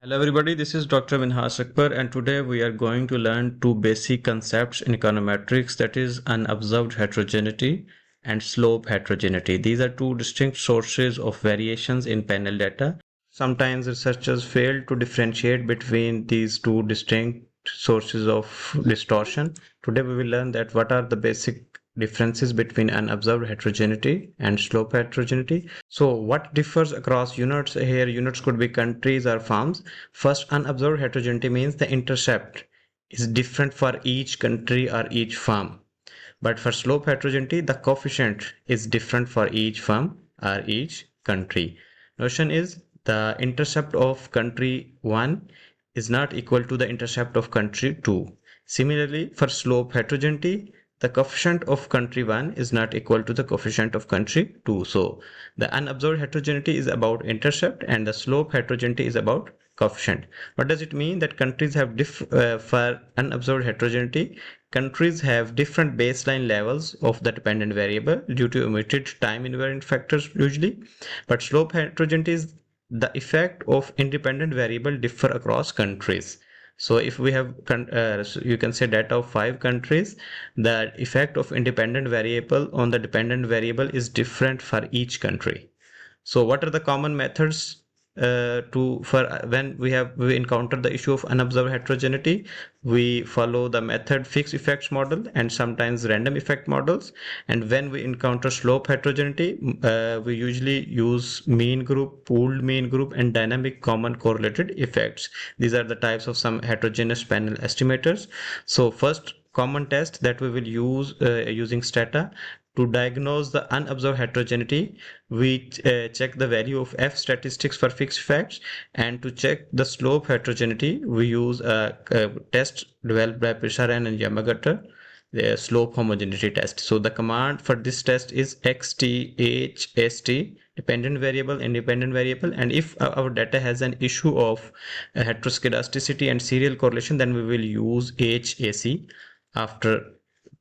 Hello everybody, this is Dr. Minhas Akbar and today we are going to learn two basic concepts in econometrics, that is unobserved heterogeneity and slope heterogeneity. These are two distinct sources of variations in panel data. Sometimes researchers fail to differentiate between these two distinct sources of distortion. Today we will learn that what are the basic differences between unobserved heterogeneity and slope heterogeneity. So what differs across units? Here units could be countries or farms. First, unobserved heterogeneity means the intercept is different for each country or each farm. But for slope heterogeneity, the coefficient is different for each farm or each country. Notion is the intercept of country 1 is not equal to the intercept of country 2. Similarly, for slope heterogeneity, the coefficient of country 1 is not equal to the coefficient of country 2. So the unobserved heterogeneity is about intercept and the slope heterogeneity is about coefficient. What does it mean? That countries have for unobserved heterogeneity, countries have different baseline levels of the dependent variable due to omitted time invariant factors usually. But slope heterogeneity is the effect of independent variable differ across countries. So if we have so you can say data of 5 countries, the effect of independent variable on the dependent variable is different for each country. So what are the common methods to for when we encounter the issue of unobserved heterogeneity? We follow the method fixed effects model and sometimes random effect models. And when we encounter slope heterogeneity, we usually use mean group, pooled mean group, and dynamic common correlated effects. These are the types of some heterogeneous panel estimators. So first common test that we will use using Stata to diagnose the unobserved heterogeneity, we check the value of F statistics for fixed facts, and to check the slope heterogeneity, we use a test developed by Pisharan and Yamagata, the slope homogeneity test. So the command for this test is XTHST, dependent variable, independent variable, and if our data has an issue of heteroscedasticity and serial correlation, then we will use HAC after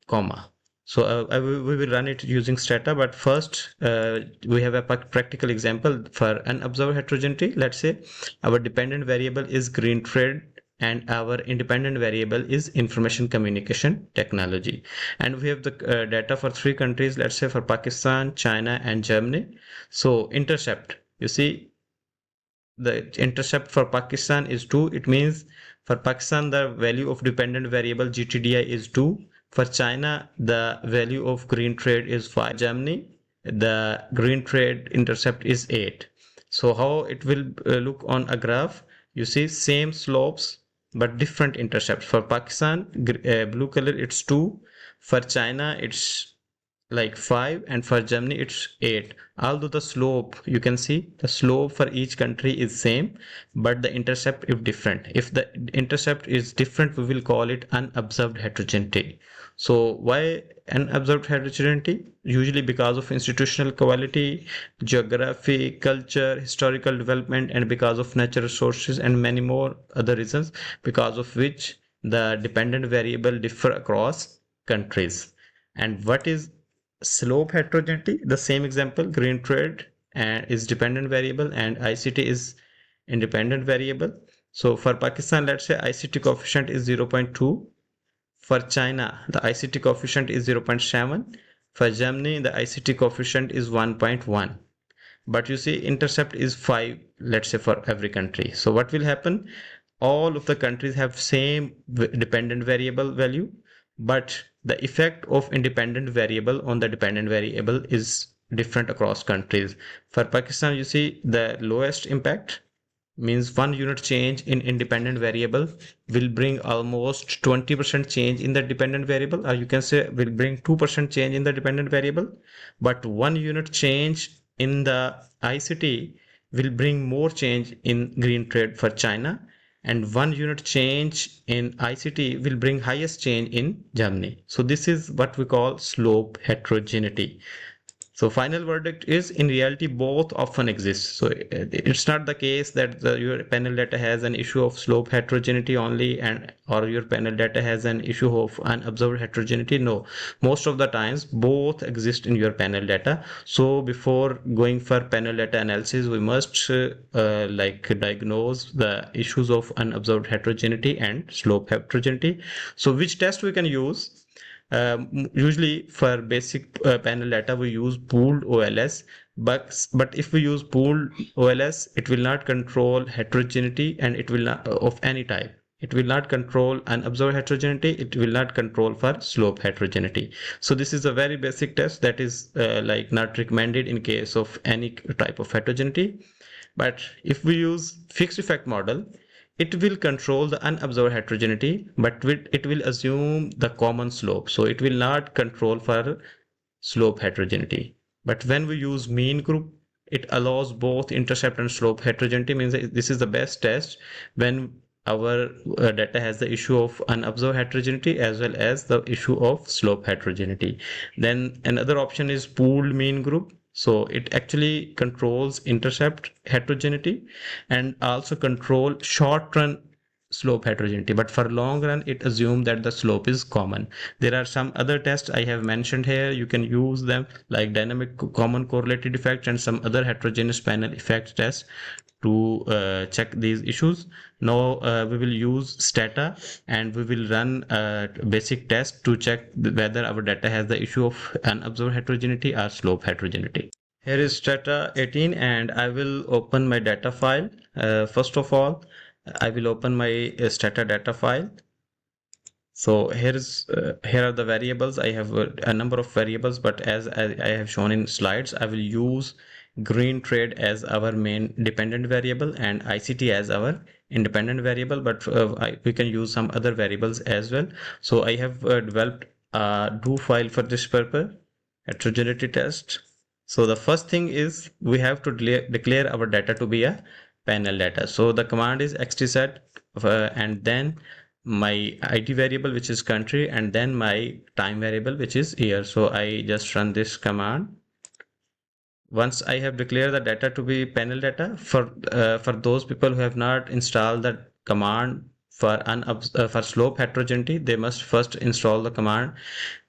comma. So we will run it using Stata, but first we have a practical example for unobserved heterogeneity. Let's say our dependent variable is green trade and our independent variable is information communication technology. And we have the data for 3 countries, let's say for Pakistan, China, and Germany. So intercept, you see, the intercept for Pakistan is 2. It means for Pakistan, the value of dependent variable GTDI is 2. For China, the value of green trade is 5. Germany, the green trade intercept is 8. So how it will look on a graph? You see same slopes but different intercepts. For Pakistan, blue color it's 2. For China, it's like 5, and for Germany it's 8. Although the slope, you can see the slope for each country is same, but the intercept is different. If the intercept is different, we will call it unobserved heterogeneity. So why unobserved heterogeneity? Usually because of institutional quality, geography, culture, historical development, and because of natural resources and many more other reasons, because of which the dependent variable differ across countries. And what is slope heterogeneity? The same example, green trade and is dependent variable and ICT is independent variable. So for Pakistan, let's say ICT coefficient is 0.2. For China, the ICT coefficient is 0.7. For Germany, the ICT coefficient is 1.1. But you see intercept is 5, let's say, for every country. So what will happen? All of the countries have same dependent variable value, but the effect of independent variable on the dependent variable is different across countries. For Pakistan, you see the lowest impact means 1 unit change in independent variable will bring almost 20% change in the dependent variable, or you can say will bring 2% change in the dependent variable. But 1 unit change in the ICT will bring more change in green trade for China, and 1 unit change in ICT will bring highest change in Germany. So this is what we call slope heterogeneity. So final verdict is, in reality, both often exist. So it's not the case that your panel data has an issue of slope heterogeneity only, and or your panel data has an issue of unobserved heterogeneity. No, most of the times both exist in your panel data. So before going for panel data analysis, we must like diagnose the issues of unobserved heterogeneity and slope heterogeneity. So which test we can use? Usually for basic panel data we use pooled OLS, but if we use pooled OLS, it will not control heterogeneity, and it will not of any type. It will not control unobserved heterogeneity. It will not control for slope heterogeneity. So this is a very basic test that is like not recommended in case of any type of heterogeneity. But if we use fixed effect model, it will control the unobserved heterogeneity, but it will assume the common slope. So it will not control for slope heterogeneity. But when we use mean group, it allows both intercept and slope heterogeneity. Means that this is the best test when our data has the issue of unobserved heterogeneity as well as the issue of slope heterogeneity. Then another option is pooled mean group. So it actually controls intercept heterogeneity and also control short run slope heterogeneity, but for long run it assumes that the slope is common. There are some other tests I have mentioned here. You can use them like dynamic common correlated effect and some other heterogeneous panel effect tests to check these issues. Now we will use Stata, and we will run a basic test to check whether our data has the issue of unobserved heterogeneity or slope heterogeneity. Here is Stata 18, and I will open my data file. First of all, I will open my Stata data file. So here are the variables. I have a number of variables, but as I have shown in slides, I will use green trade as our main dependent variable and ICT as our independent variable, but we can use some other variables as well. So I have developed a do file for this purpose, heterogeneity test. So the first thing is we have to declare our data to be a panel data. So the command is xtset and then my ID variable, which is country, and then my time variable, which is year. So I just run this command. Once I have declared the data to be panel data, for those people who have not installed the command for slope heterogeneity, they must first install the command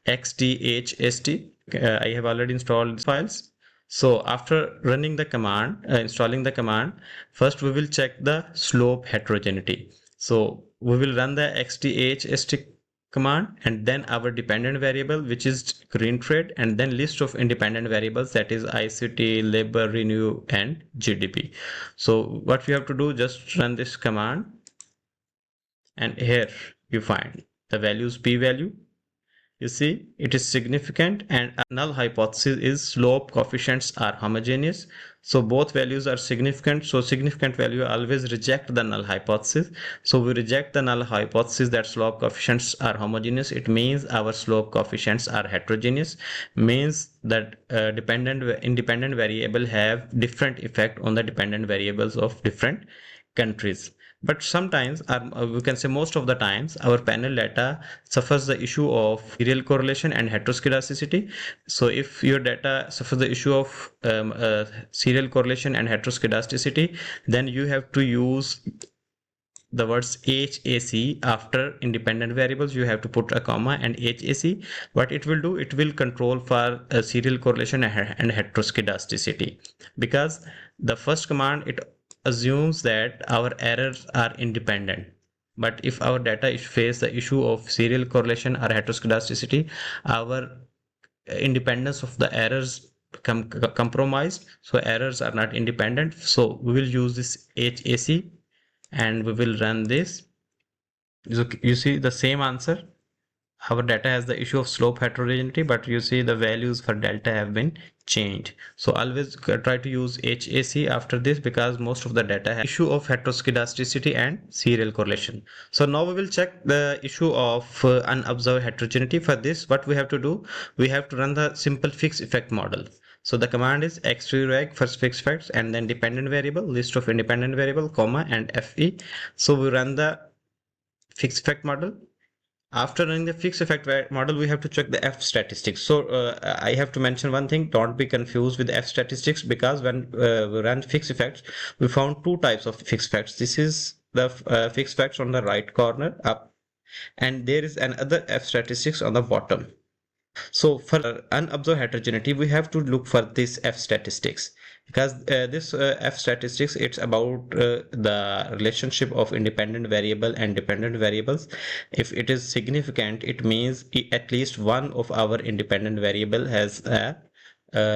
xthst. I have already installed files. So after running the command, installing the command, first we will check the slope heterogeneity. So we will run the xthst command and then our dependent variable, which is green trade, and then list of independent variables, that is ICT, labor, renew, and GDP. So what we have to do, just run this command, and here you find the values p value. You see, it is significant, and a null hypothesis is slope coefficients are homogeneous. So both values are significant. So significant value always reject the null hypothesis. So we reject the null hypothesis that slope coefficients are homogeneous. It means our slope coefficients are heterogeneous. Means that independent variable have different effect on the dependent variables of different countries. But sometimes, we can say most of the times, our panel data suffers the issue of serial correlation and heteroscedasticity. So if your data suffers the issue of serial correlation and heteroscedasticity, then you have to use the words HAC after independent variables. You have to put a comma and HAC. What it will do, it will control for serial correlation and heteroscedasticity, because the first command, it assumes that our errors are independent. But if our data face the issue of serial correlation or heteroscedasticity, our independence of the errors become compromised. So errors are not independent. So we will use this HAC and we will run this. So you see the same answer. Our data has the issue of slope heterogeneity, but you see the values for delta have been changed. So always try to use HAC after this, because most of the data has issue of heteroscedasticity and serial correlation. So now we will check the issue of unobserved heterogeneity. For this, what we have to do, we have to run the simple fixed effect model. So the command is xreg for fixed effects and then dependent variable, list of independent variable, comma, and FE. So we run the fixed effect model. After running the fixed effect model, we have to check the F statistics. So I have to mention one thing, don't be confused with F statistics, because when we ran fixed effects, we found two types of fixed effects. This is the fixed effects on the right corner up, and there is another F statistics on the bottom. So for unobserved heterogeneity, we have to look for this F statistics, because this F statistics, it's about the relationship of independent variable and dependent variables. If it is significant, it means at least one of our independent variable has a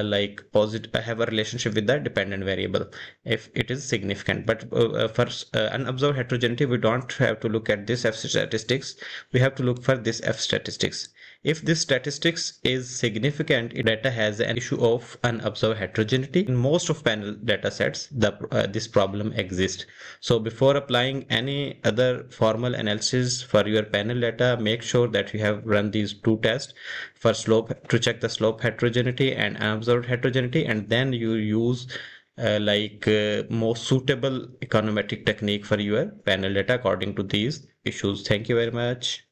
like positive have a relationship with the dependent variable if it is significant. But for unobserved heterogeneity, we don't have to look at this F statistics, we have to look for this F statistics. If this statistics is significant, data has an issue of unobserved heterogeneity. In most of panel data sets, this problem exists. So before applying any other formal analysis for your panel data, make sure that you have run these two tests for slope to check the slope heterogeneity and unobserved heterogeneity, and then you use most suitable econometric technique for your panel data according to these issues. Thank you very much.